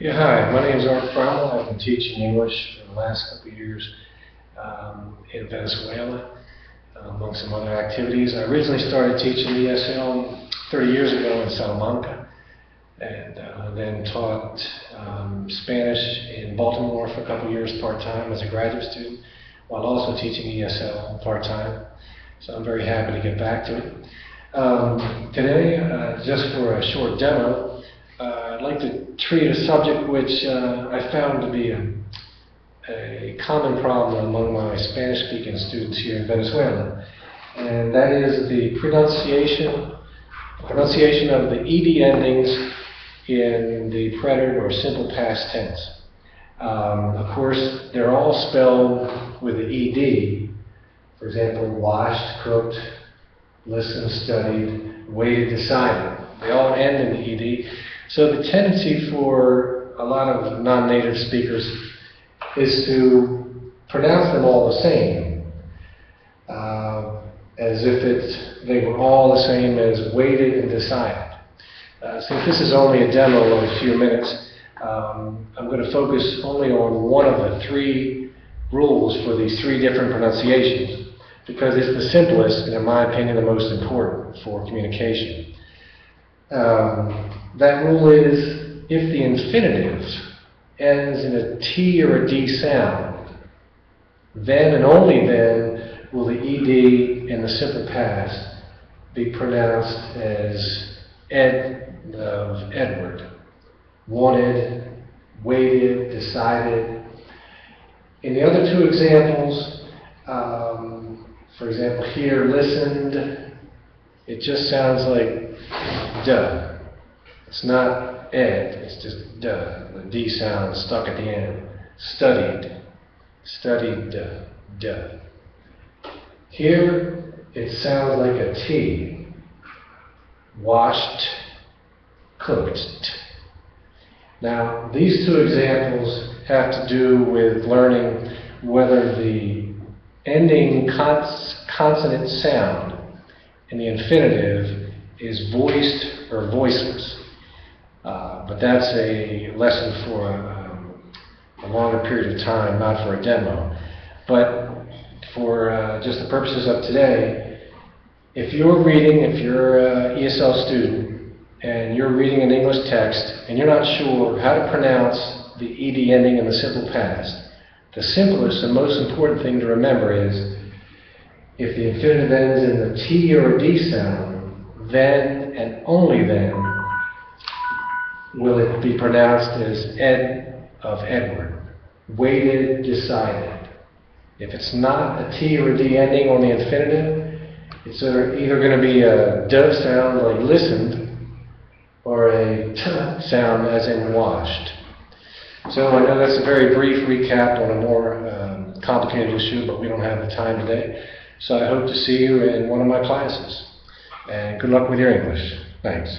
Yeah, hi, my name is Art Cromwell. I've been teaching English for the last couple of years in Venezuela, among some other activities. I originally started teaching ESL 30 years ago in Salamanca, and then taught Spanish in Baltimore for a couple of years part-time as a graduate student, while also teaching ESL part-time. So I'm very happy to get back to it. Today, just for a short demo, I'd like to treat a subject which I found to be a common problem among my Spanish-speaking students here in Venezuela, and that is the pronunciation of the ed endings in the preterite or simple past tense. Of course, they're all spelled with the ed. For example, washed, cooked, listened, studied, waited, decided. They all end in the ed. So the tendency for a lot of non-native speakers is to pronounce them all the same, as if they were all the same as waited and decided. Since this is only a demo of a few minutes, I'm going to focus only on one of the three rules for these three different pronunciations, because it's the simplest and, in my opinion, the most important for communication. That rule is, if the infinitive ends in a T or a D sound, then and only then will the ed in the simple past be pronounced as ed of Edward. Wanted, waited, decided. In the other two examples, for example here, listened, it just sounds like duh. It's not ed, it's just duh. The D sound stuck at the end. Studied, studied, duh. Here, it sounds like a T. Washed, cooked. Now, these two examples have to do with learning whether the ending consonant sound in the infinitive is voiced or voiceless. But that's a lesson for a longer period of time, not for a demo. But for just the purposes of today, if you're an ESL student, and you're reading an English text, and you're not sure how to pronounce the ed ending in the simple past, the simplest and most important thing to remember is, if the infinitive ends in the T or a D sound, then and only then will it be pronounced as ed of Edward. Waited, decided. If it's not a T or a D ending on the infinitive, it's either going to be a D sound like listened, or a T sound as in washed. So I know that's a very brief recap on a more complicated issue, but we don't have the time today. So I hope to see you in one of my classes. And good luck with your English. Thanks.